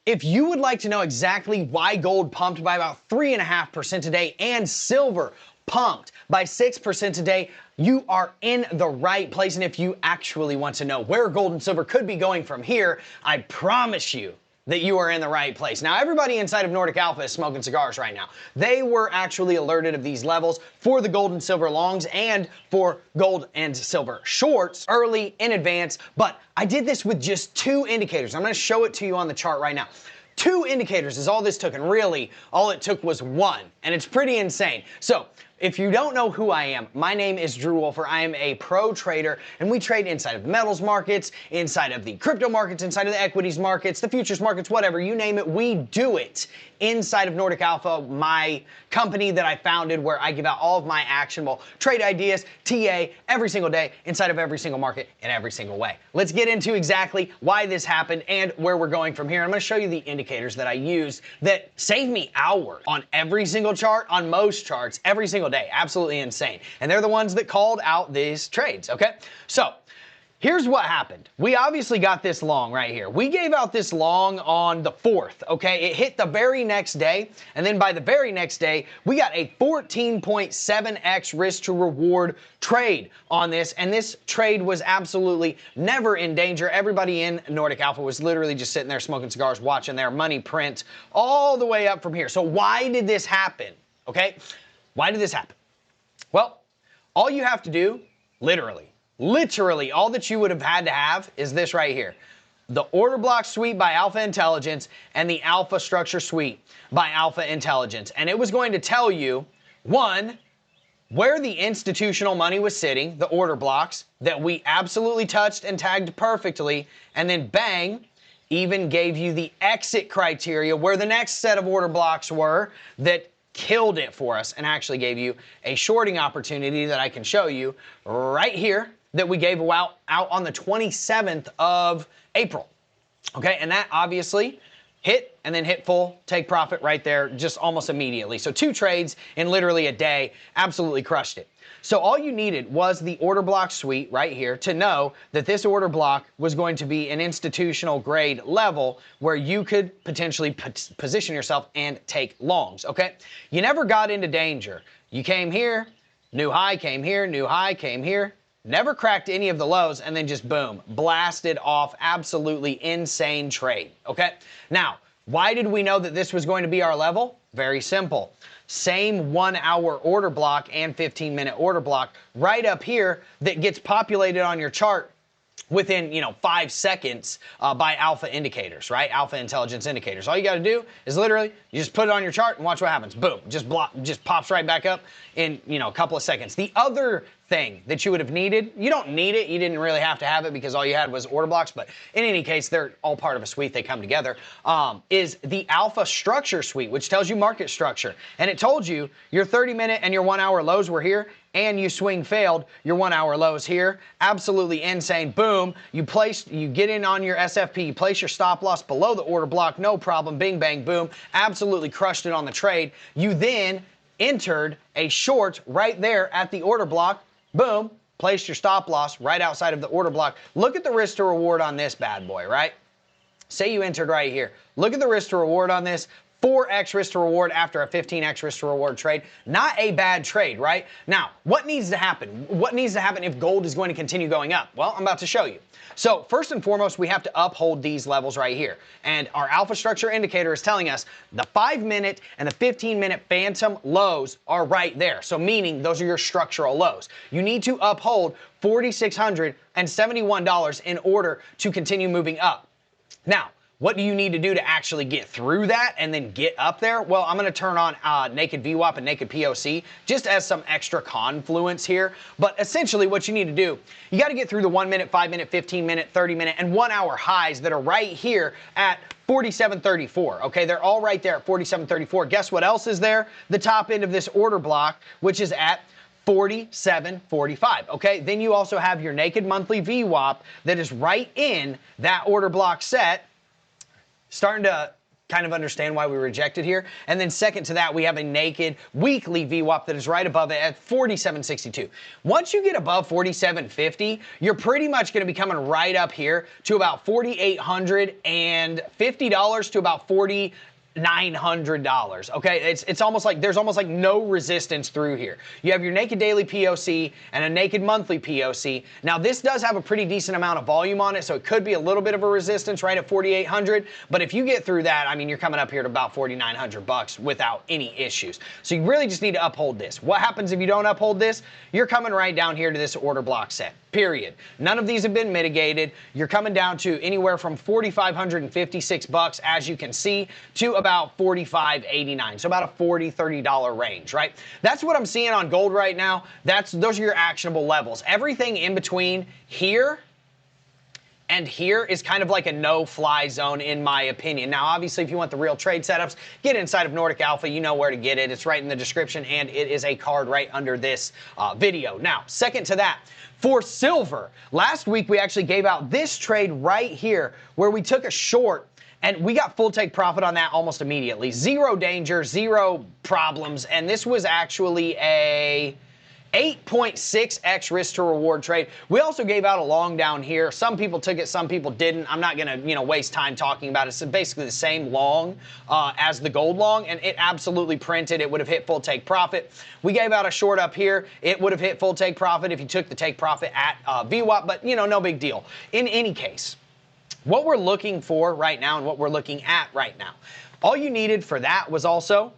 If you would like to know exactly why gold pumped by about 3.5% today and silver pumped by 6% today, you are in the right place. And if you actually want to know where gold and silver could be going from here, I promise you that you are in the right place. Now, everybody inside of Nordic Alpha is smoking cigars right now. They were actually alerted of these levels for the gold and silver longs and for gold and silver shorts early in advance, but I did this with just 2 indicators. I'm gonna show it to you on the chart right now. 2 indicators is all this took, and really all it took was 1, and it's pretty insane. So if you don't know who I am, my name is Drew Wolfer. I am a pro trader, and we trade inside of metals markets, inside of the crypto markets, inside of the equities markets, the futures markets, whatever, you name it, we do it inside of Nordic Alpha, my company that I founded, where I give out all of my actionable trade ideas, TA, every single day, inside of every single market, in every single way. Let's get into exactly why this happened and where we're going from here. I'm gonna show you the indicators that I use that save me hours on every single chart, on most charts, every single day. Absolutely insane. And they're the ones that called out these trades, okay? So here's what happened. We obviously got this long right here. We gave out this long on the 4th, okay? It hit the very next day, and then by the very next day, we got a 14.7x risk to reward trade on this, and this trade was absolutely never in danger. Everybody in Nordic Alpha was literally just sitting there smoking cigars, watching their money print all the way up from here. So why did this happen, okay? Why did this happen? Well, all you have to do, literally, all that you would have had to have is this right here. The order block suite by Alpha Intelligence and the Alpha Structure suite by Alpha Intelligence. And it was going to tell you, 1, where the institutional money was sitting, the order blocks that we absolutely touched and tagged perfectly, and then bang, even gave you the exit criteria where the next set of order blocks were that killed it for us and actually gave you a shorting opportunity that I can show you right here that we gave out on the 27th of April. Okay, and that obviously hit and then hit full take profit right there just almost immediately. So 2 trades in literally a day, absolutely crushed it. So all you needed was the order block suite right here to know that this order block was going to be an institutional grade level where you could potentially position yourself and take longs, okay? You never got into danger. You came here, new high, came here, new high, came here, never cracked any of the lows, and then just boom, blasted off, absolutely insane trade, okay? Now, why did we know that this was going to be our level? Very simple. Same 1-hour order block and 15-minute order block right up here that gets populated on your chart within, 5 seconds by alpha indicators, right? Alpha intelligence indicators. All you got to do is literally, you just put it on your chart and watch what happens. Boom, just pops right back up in, a couple of seconds. The other thing that you would have needed, you don't need it, you didn't really have to have it because all you had was order blocks, but in any case, they're all part of a suite, they come together, is the Alpha Structure suite, which tells you market structure. And it told you your 30-minute and your 1-hour lows were here, and you swing failed, your 1-hour lows here. Absolutely insane. Boom, you get in on your SFP, you place your stop loss below the order block, no problem, bing, bang, boom, absolutely crushed it on the trade. You then entered a short right there at the order block, boom, placed your stop loss right outside of the order block. Look at the risk to reward on this bad boy, right? Say you entered right here. Look at the risk to reward on this. 4x risk to reward after a 15x risk to reward trade. Not a bad trade, right? Now, what needs to happen? What needs to happen if gold is going to continue going up? Well, I'm about to show you. So first and foremost, we have to uphold these levels right here. And our Alpha Structure indicator is telling us the 5-minute and the 15-minute phantom lows are right there. So meaning those are your structural lows. You need to uphold $4,671 in order to continue moving up. Now, what do you need to do to actually get through that and then get up there? Well, I'm going to turn on naked VWAP and naked POC just as some extra confluence here. But essentially what you need to do, you got to get through the 1-minute, 5-minute, 15-minute, 30-minute, and 1-hour highs that are right here at 47.34. Okay, they're all right there at 47.34. Guess what else is there? The top end of this order block, which is at 47.45. Okay, then you also have your naked monthly VWAP that is right in that order block set, starting to kind of understand why we rejected here. And then second to that, we have a naked weekly VWAP that is right above it at 47.62. Once you get above 47.50, you're pretty much going to be coming right up here to about $4,850 to about $4,900. Okay, it's almost like there's almost like no resistance through here. You have your naked daily POC and a naked monthly POC. Now this does have a pretty decent amount of volume on it, so it could be a little bit of a resistance right at 4,800. But if you get through that, I mean, you're coming up here to about 4,900 bucks without any issues. So you really just need to uphold this. What happens if you don't uphold this? You're coming right down here to this order block set. Period. None of these have been mitigated. You're coming down to anywhere from 4,556 bucks, as you can see, to about 45.89. So about a $40-$30 range, right? That's what I'm seeing on gold right now. Those are your actionable levels. Everything in between here and here is kind of like a no-fly zone, in my opinion. Now, obviously, if you want the real trade setups, get inside of NORDIC Alpha. You know where to get it. It's right in the description, and it is a card right under this video. Now, second to that, for silver, last week we actually gave out this trade right here where we took a short and we got full take profit on that almost immediately. Zero danger, zero problems, and this was actually a 8.6x risk to reward trade. We also gave out a long down here. Some people took it, some people didn't. I'm not gonna, waste time talking about it. It's basically the same long as the gold long, and it absolutely printed. It would have hit full take profit. We gave out a short up here. It would have hit full take profit if you took the take profit at VWAP, but no big deal. In any case, what we're looking for right now and what we're looking at right now, all you needed for that was also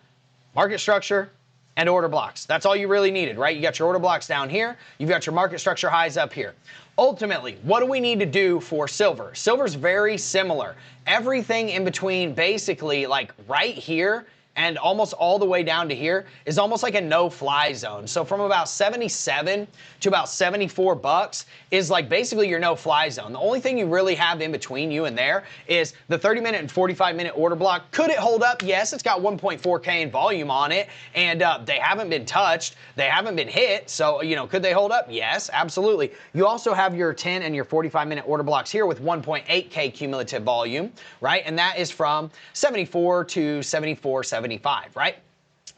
market structure and order blocks. That's all you really needed, right? You got your order blocks down here. You've got your market structure highs up here. Ultimately, what do we need to do for silver? Silver's very similar. Everything in between, basically, like right here and almost all the way down to here is almost like a no-fly zone. So from about 77 to about 74 bucks is like basically your no-fly zone. The only thing you really have in between you and there is the 30-minute and 45-minute order block. Could it hold up? Yes, it's got 1.4K in volume on it, and they haven't been touched. They haven't been hit, so, could they hold up? Yes, absolutely. You also have your 10 and your 45-minute order blocks here with 1.8K cumulative volume, right? And that is from 74 to 74.75, right?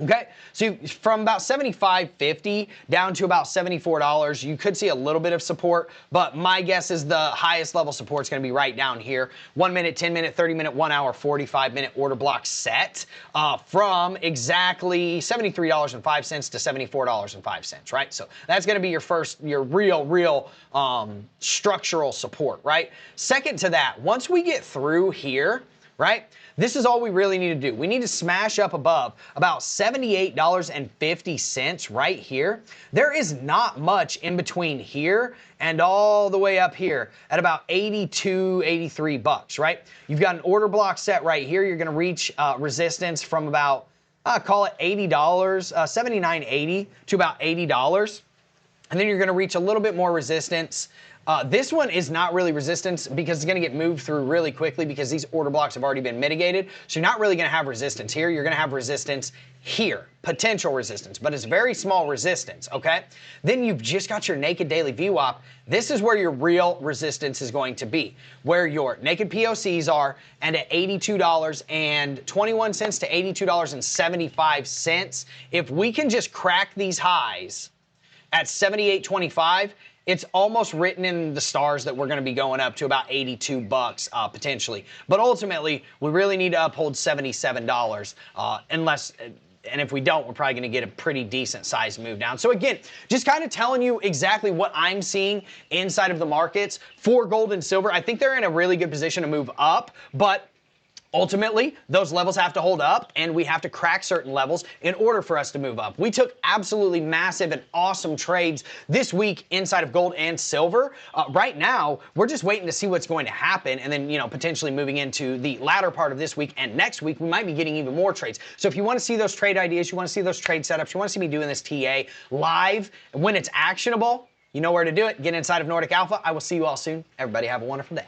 Okay, so from about $75.50 down to about $74, you could see a little bit of support, but my guess is the highest level support is going to be right down here. 1 minute, 10 minute, 30 minute, 1 hour, 45-minute order block set from exactly $73.05 to $74.05, right? So that's going to be your real structural support, right? Second to that, once we get through here, right? This is all we really need to do. We need to smash up above about $78.50 right here. There is not much in between here and all the way up here at about 82, 83 bucks, right? You've got an order block set right here. You're going to reach resistance from about, call it $80, $79.80 to about $80. And then you're going to reach a little bit more resistance. This one is not really resistance because it's going to get moved through really quickly because these order blocks have already been mitigated. So you're not really going to have resistance here. You're going to have resistance here, potential resistance, but it's very small resistance, okay? Then you've just got your naked daily VWAP. This is where your real resistance is going to be, where your naked POCs are, and at $82.21 to $82.75. If we can just crack these highs at $78.25, it's almost written in the stars that we're going to be going up to about 82 bucks potentially. But ultimately, we really need to uphold $77 unless, and if we don't, we're probably going to get a pretty decent size move down. So again, just kind of telling you exactly what I'm seeing inside of the markets for gold and silver. I think they're in a really good position to move up, but ultimately, those levels have to hold up, and we have to crack certain levels in order for us to move up. We took absolutely massive and awesome trades this week inside of gold and silver. Right now, we're just waiting to see what's going to happen, and then, potentially moving into the latter part of this week and next week, we might be getting even more trades. So if you want to see those trade ideas, you want to see those trade setups, you want to see me doing this TA live when it's actionable, you know where to do it. Get inside of NORDIC Alpha. I will see you all soon. Everybody have a wonderful day.